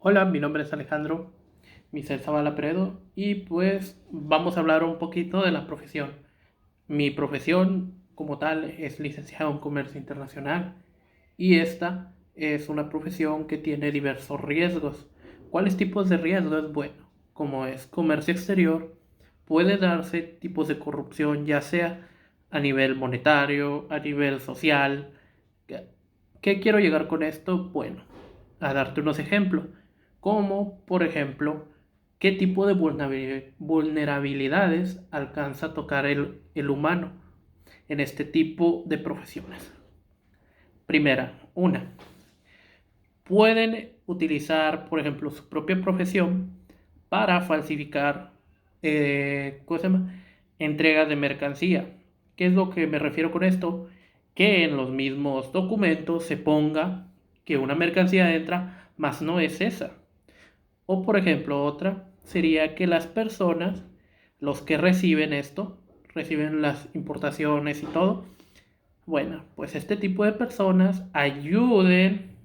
Hola, mi nombre es Alejandro Misael Zavala Peredo y pues vamos a hablar un poquito de la profesión. Mi profesión como tal es licenciado en Comercio Internacional y esta es una profesión que tiene diversos riesgos. ¿Cuáles tipos de riesgos? Bueno, como es comercio exterior, puede darse tipos de corrupción ya sea a nivel monetario, a nivel social. ¿Qué quiero llegar con esto? Bueno, a darte unos ejemplos, como por ejemplo, qué tipo de vulnerabilidades alcanza a tocar el humano en este tipo de profesiones. Primera, pueden utilizar, por ejemplo, su propia profesión para falsificar ¿cómo se llama? Entregas de mercancía. ¿Qué es lo que me refiero con esto? Que en los mismos documentos se ponga que una mercancía entra, mas no es esa. O por ejemplo, otra sería que las personas, los que reciben esto, reciben las importaciones y todo, bueno, pues este tipo de personas ayuden,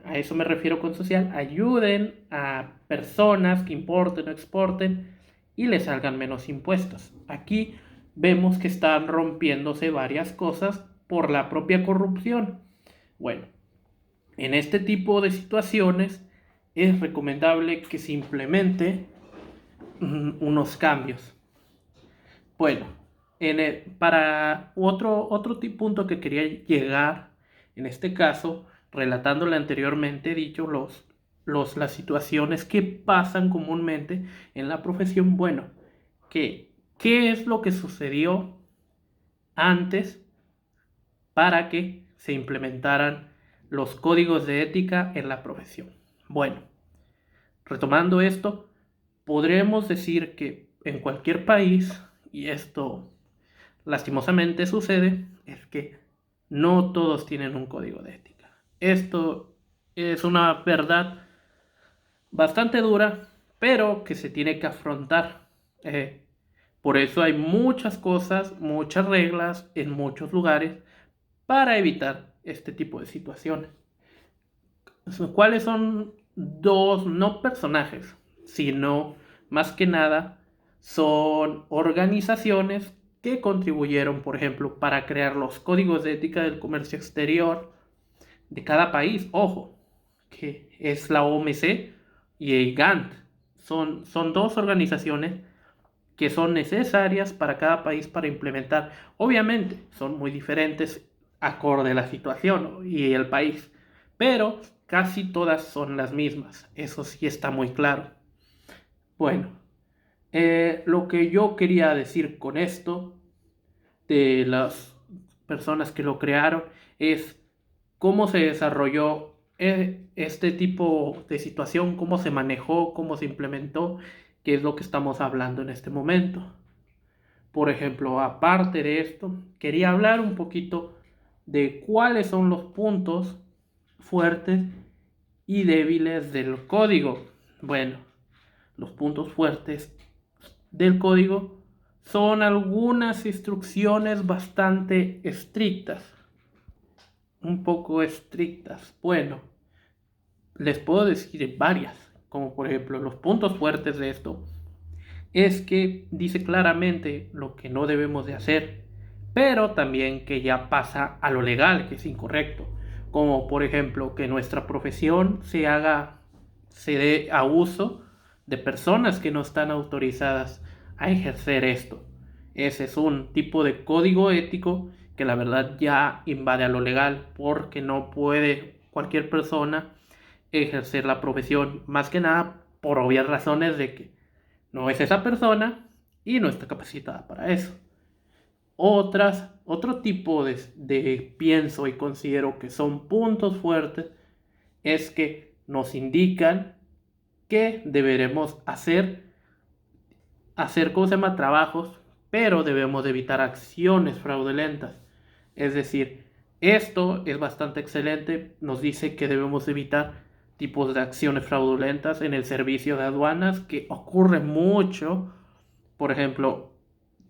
a eso me refiero con social, ayuden a personas que importen o exporten y les salgan menos impuestos. Aquí vemos que están rompiéndose varias cosas por la propia corrupción. Bueno, en este tipo de situaciones es recomendable que se implemente unos cambios. Bueno, para punto que quería llegar, en este caso, relatándole anteriormente, he dicho las situaciones que pasan comúnmente en la profesión. Bueno, ¿qué es lo que sucedió antes para que se implementaran los códigos de ética en la profesión? Bueno, retomando esto, podremos decir que en cualquier país, y esto lastimosamente sucede, es que no todos tienen un código de ética. Esto es una verdad bastante dura, pero que se tiene que afrontar. Eh, por eso hay muchas cosas, muchas reglas en muchos lugares para evitar este tipo de situaciones. ¿Cuáles son dos, no personajes, sino más que nada son organizaciones que contribuyeron, por ejemplo, para crear los códigos de ética del comercio exterior de cada país? Ojo, que es la OMC y el GANT. Son dos organizaciones que son necesarias para cada país para implementar. Obviamente, son muy diferentes acorde a la situación y el país, pero casi todas son las mismas. Eso sí está muy claro. Bueno, lo que yo quería decir con esto de las personas que lo crearon es cómo se desarrolló este tipo de situación, cómo se manejó, cómo se implementó, que es lo que estamos hablando en este momento. Por ejemplo, aparte de esto, quería hablar un poquito de cuáles son los puntos fuertes y débiles del código. Bueno, los puntos fuertes del código son algunas instrucciones bastante estrictas, un poco estrictas. Bueno, les puedo decir varias, como por ejemplo los puntos fuertes de esto es que dice claramente lo que no debemos de hacer, pero también que ya pasa a lo legal, que es incorrecto, como por ejemplo que nuestra profesión se dé a uso de personas que no están autorizadas a ejercer esto. Ese es un tipo de código ético que la verdad ya invade a lo legal, porque no puede cualquier persona ejercer la profesión, más que nada por obvias razones de que no es esa persona y no está capacitada para eso. Otro tipo pienso y considero que son puntos fuertes es que nos indican que deberemos hacer ¿cómo se llama? Trabajos, pero debemos de evitar acciones fraudulentas. Es decir, esto es bastante excelente, nos dice que debemos evitar tipos de acciones fraudulentas en el servicio de aduanas, que ocurre mucho. Por ejemplo,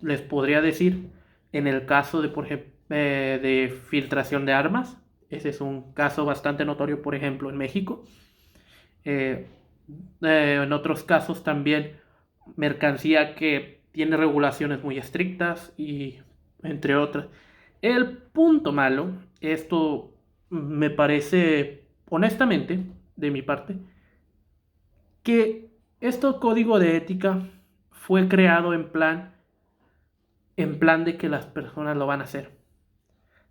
les podría decir, en el caso de, por ejemplo, de filtración de armas, ese es un caso bastante notorio, por ejemplo, en México. Eh, en otros casos también mercancía que tiene regulaciones muy estrictas y entre otras. El punto malo, esto me parece, honestamente, de mi parte, que este código de ética fue creado en plan de que las personas lo van a hacer.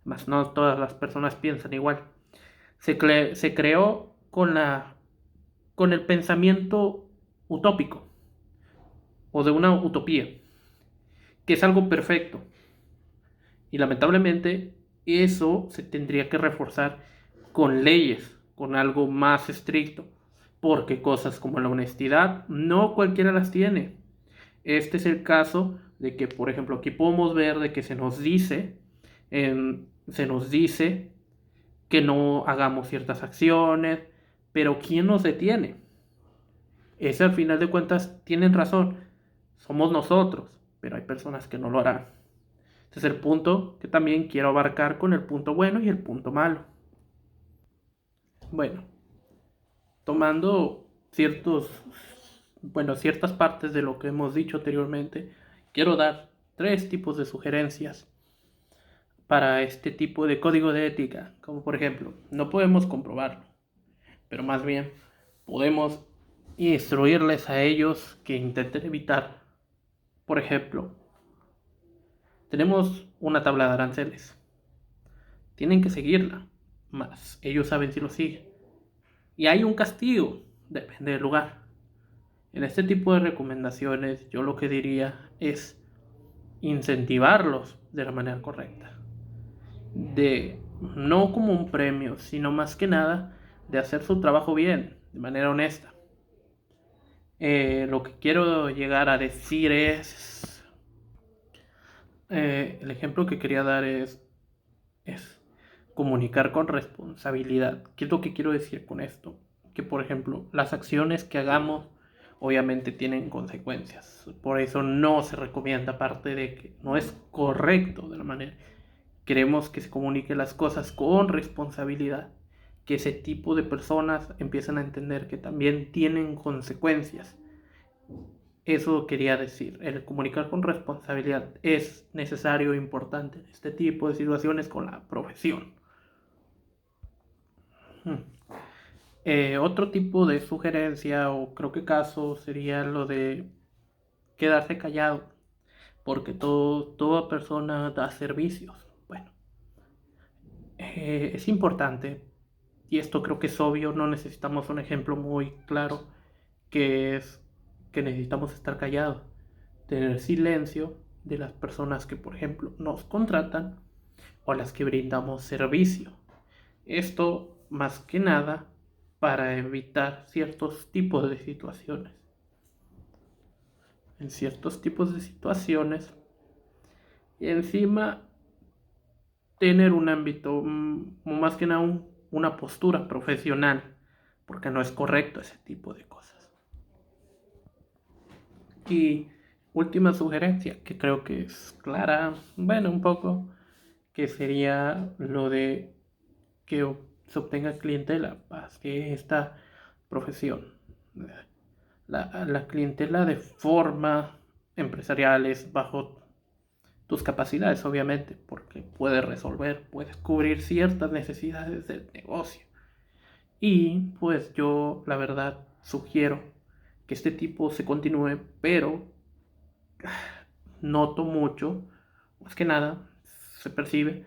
Mas no todas las personas piensan igual. Se creó con el pensamiento utópico o de una utopía, que es algo perfecto. Y lamentablemente eso se tendría que reforzar con leyes, con algo más estricto, porque cosas como la honestidad no cualquiera las tiene. Este es el caso de que, por ejemplo, aquí podemos ver de que se nos dice que no hagamos ciertas acciones, pero ¿quién nos detiene? Ese al final de cuentas tienen razón, somos nosotros, pero hay personas que no lo harán. Este es el punto que también quiero abarcar con el punto bueno y el punto malo. Bueno, tomando ciertas partes de lo que hemos dicho anteriormente, quiero dar 3 tipos de sugerencias para este tipo de código de ética, como por ejemplo, no podemos comprobarlo, pero más bien podemos instruirles a ellos que intenten evitar. Por ejemplo, tenemos una tabla de aranceles. Tienen que seguirla, más ellos saben si lo siguen. Y hay un castigo, depende del lugar. En este tipo de recomendaciones, yo lo que diría es incentivarlos de la manera correcta. No como un premio, sino más que nada de hacer su trabajo bien, de manera honesta. Lo que quiero llegar a decir es, el ejemplo que quería dar es comunicar con responsabilidad. ¿Qué es lo que quiero decir con esto? Que, por ejemplo, las acciones que hagamos obviamente tienen consecuencias. Por eso no se recomienda, aparte de que no es correcto de la manera. Queremos que se comunique las cosas con responsabilidad. Que ese tipo de personas empiecen a entender que también tienen consecuencias. Eso quería decir. El comunicar con responsabilidad es necesario e importante en este tipo de situaciones con la profesión. Otro tipo de sugerencia o creo que caso sería lo de quedarse callado, porque toda persona da servicios. Bueno, es importante, y esto creo que es obvio, no necesitamos un ejemplo muy claro, que es que necesitamos estar callados, tener silencio de las personas que, por ejemplo, nos contratan o a las que brindamos servicio. Esto más que nada para evitar ciertos tipos de situaciones. En ciertos tipos de situaciones y encima tener un ámbito, más que nada una postura profesional, porque no es correcto ese tipo de cosas. Y última sugerencia, que creo que es clara, bueno, un poco, que sería lo de que se obtenga clientela para esta profesión. La clientela de forma empresarial es bajo tus capacidades, obviamente, porque puedes resolver, puedes cubrir ciertas necesidades del negocio. Y pues yo, la verdad, sugiero que este tipo se continúe, pero noto mucho, más que nada, se percibe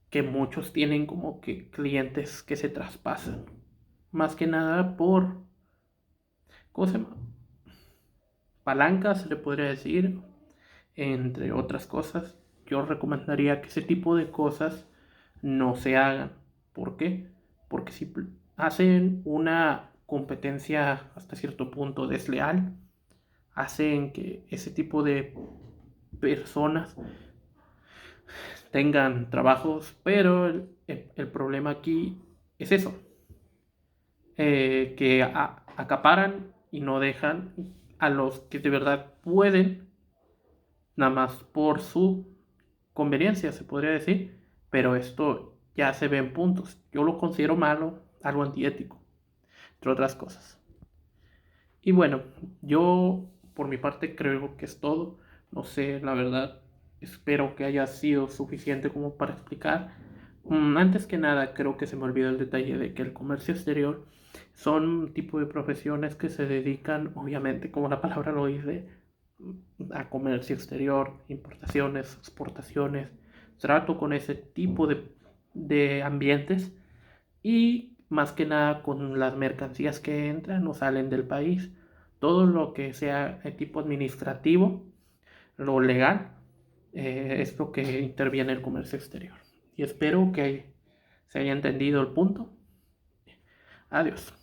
que muchos tienen como que clientes que se traspasan, más que nada por, ¿cómo se llama? Palancas, se le podría decir, entre otras cosas. Yo recomendaría que ese tipo de cosas no se hagan. ¿Por qué? Porque si hacen una competencia hasta cierto punto desleal, hacen que ese tipo de personas tengan trabajos, pero el problema aquí es eso, que acaparan y no dejan a los que de verdad pueden, nada más por su conveniencia, se podría decir, pero esto ya se ve en puntos. Yo lo considero malo, algo antiético. entre otras cosas. Y bueno, yo por mi parte creo que es todo. No sé, la verdad, espero que haya sido suficiente como para explicar. Antes que nada, creo que se me olvidó el detalle de que el comercio exterior son un tipo de profesiones que se dedican, obviamente, como la palabra lo dice, a comercio exterior, importaciones, exportaciones, trato con ese tipo de ambientes y más que nada con las mercancías que entran o salen del país. Todo lo que sea de tipo administrativo, lo legal, es lo que interviene el comercio exterior. Y espero que se haya entendido el punto. Adiós.